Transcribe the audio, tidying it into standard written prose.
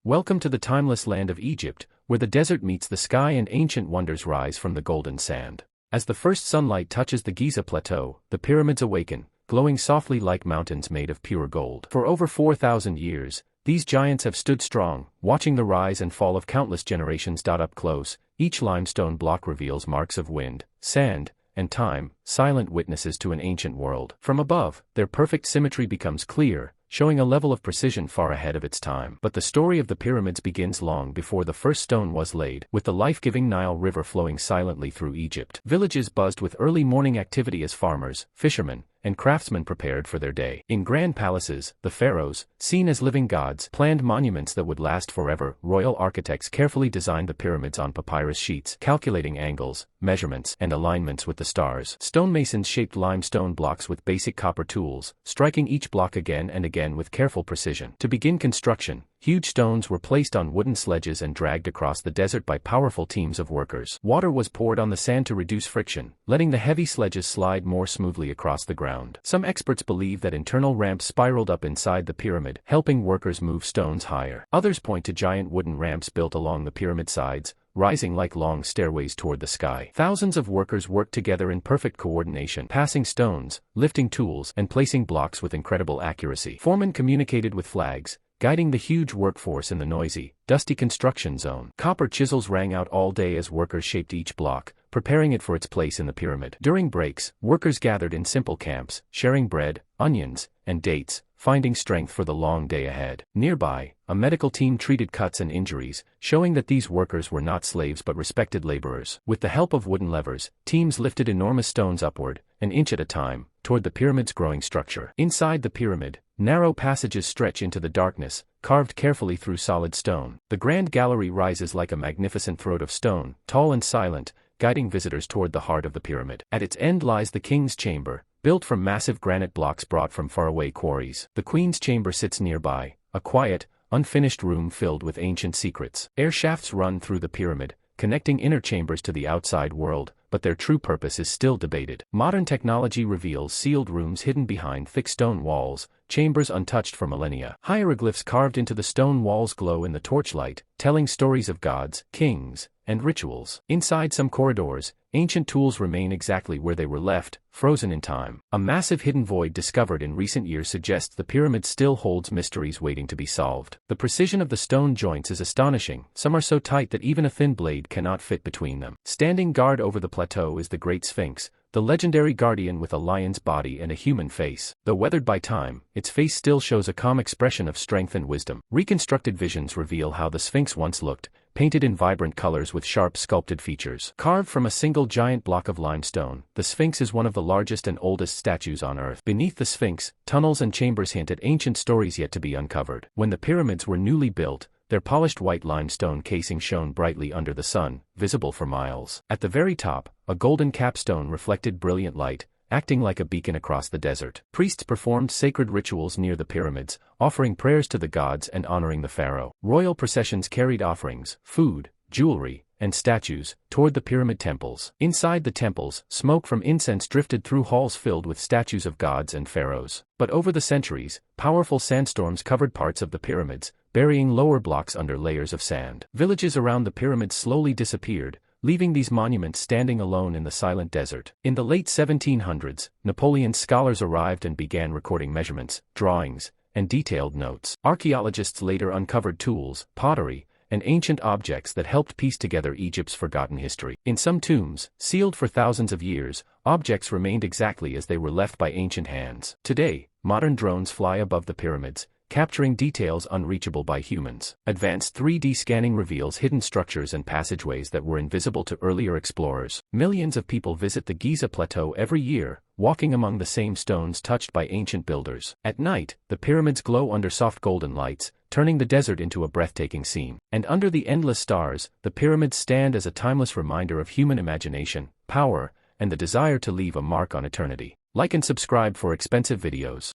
Welcome to the timeless land of Egypt, where the desert meets the sky and ancient wonders rise from the golden sand. As the first sunlight touches the Giza plateau, the pyramids awaken, glowing softly like mountains made of pure gold. For over 4,000 years, these giants have stood strong, watching the rise and fall of countless generations. Up close, each limestone block reveals marks of wind, sand, and time, silent witnesses to an ancient world. From above, their perfect symmetry becomes clear, showing a level of precision far ahead of its time. But the story of the pyramids begins long before the first stone was laid, with the life-giving Nile River flowing silently through Egypt. Villages buzzed with early morning activity as farmers, fishermen, and craftsmen prepared for their day. In grand palaces, the pharaohs, seen as living gods, planned monuments that would last forever. Royal architects carefully designed the pyramids on papyrus sheets, calculating angles, measurements, and alignments with the stars. Stonemasons shaped limestone blocks with basic copper tools, striking each block again and again with careful precision. To begin construction, huge stones were placed on wooden sledges and dragged across the desert by powerful teams of workers. Water was poured on the sand to reduce friction, letting the heavy sledges slide more smoothly across the ground. Some experts believe that internal ramps spiraled up inside the pyramid, helping workers move stones higher. Others point to giant wooden ramps built along the pyramid sides, rising like long stairways toward the sky. Thousands of workers worked together in perfect coordination, passing stones, lifting tools, and placing blocks with incredible accuracy. Foremen communicated with flags, guiding the huge workforce in the noisy, dusty construction zone. Copper chisels rang out all day as workers shaped each block, preparing it for its place in the pyramid. During breaks, workers gathered in simple camps, sharing bread, onions, and dates, finding strength for the long day ahead. Nearby, a medical team treated cuts and injuries, showing that these workers were not slaves but respected laborers. With the help of wooden levers, teams lifted enormous stones upward, an inch at a time, toward the pyramid's growing structure. Inside the pyramid, narrow passages stretch into the darkness, carved carefully through solid stone. The grand gallery rises like a magnificent throat of stone, tall and silent, guiding visitors toward the heart of the pyramid. At its end lies the king's chamber, built from massive granite blocks brought from faraway quarries. The queen's chamber sits nearby, a quiet, unfinished room filled with ancient secrets. Air shafts run through the pyramid, connecting inner chambers to the outside world, but their true purpose is still debated. Modern technology reveals sealed rooms hidden behind thick stone walls, chambers untouched for millennia. Hieroglyphs carved into the stone walls glow in the torchlight, telling stories of gods, kings, and rituals. Inside some corridors, ancient tools remain exactly where they were left, frozen in time. A massive hidden void discovered in recent years suggests the pyramid still holds mysteries waiting to be solved. The precision of the stone joints is astonishing, some are so tight that even a thin blade cannot fit between them. Standing guard over the plateau is the Great Sphinx, the legendary guardian with a lion's body and a human face. Though weathered by time, its face still shows a calm expression of strength and wisdom. Reconstructed visions reveal how the Sphinx once looked, painted in vibrant colors with sharp sculpted features. Carved from a single giant block of limestone, the Sphinx is one of the largest and oldest statues on Earth. Beneath the Sphinx, tunnels and chambers hint at ancient stories yet to be uncovered. When the pyramids were newly built, their polished white limestone casing shone brightly under the sun, visible for miles. At the very top, a golden capstone reflected brilliant light, acting like a beacon across the desert. Priests performed sacred rituals near the pyramids, offering prayers to the gods and honoring the pharaoh. Royal processions carried offerings, food, jewelry, and statues, toward the pyramid temples. Inside the temples, smoke from incense drifted through halls filled with statues of gods and pharaohs. But over the centuries, powerful sandstorms covered parts of the pyramids, burying lower blocks under layers of sand. Villages around the pyramids slowly disappeared, leaving these monuments standing alone in the silent desert. In the late 1700s, Napoleon's scholars arrived and began recording measurements, drawings, and detailed notes. Archaeologists later uncovered tools, pottery, and ancient objects that helped piece together Egypt's forgotten history. In some tombs, sealed for thousands of years, objects remained exactly as they were left by ancient hands. Today, modern drones fly above the pyramids, capturing details unreachable by humans. Advanced 3D scanning reveals hidden structures and passageways that were invisible to earlier explorers. Millions of people visit the Giza plateau every year, walking among the same stones touched by ancient builders. At night, the pyramids glow under soft golden lights, turning the desert into a breathtaking scene. And under the endless stars, the pyramids stand as a timeless reminder of human imagination, power, and the desire to leave a mark on eternity. Like and subscribe for expensive videos.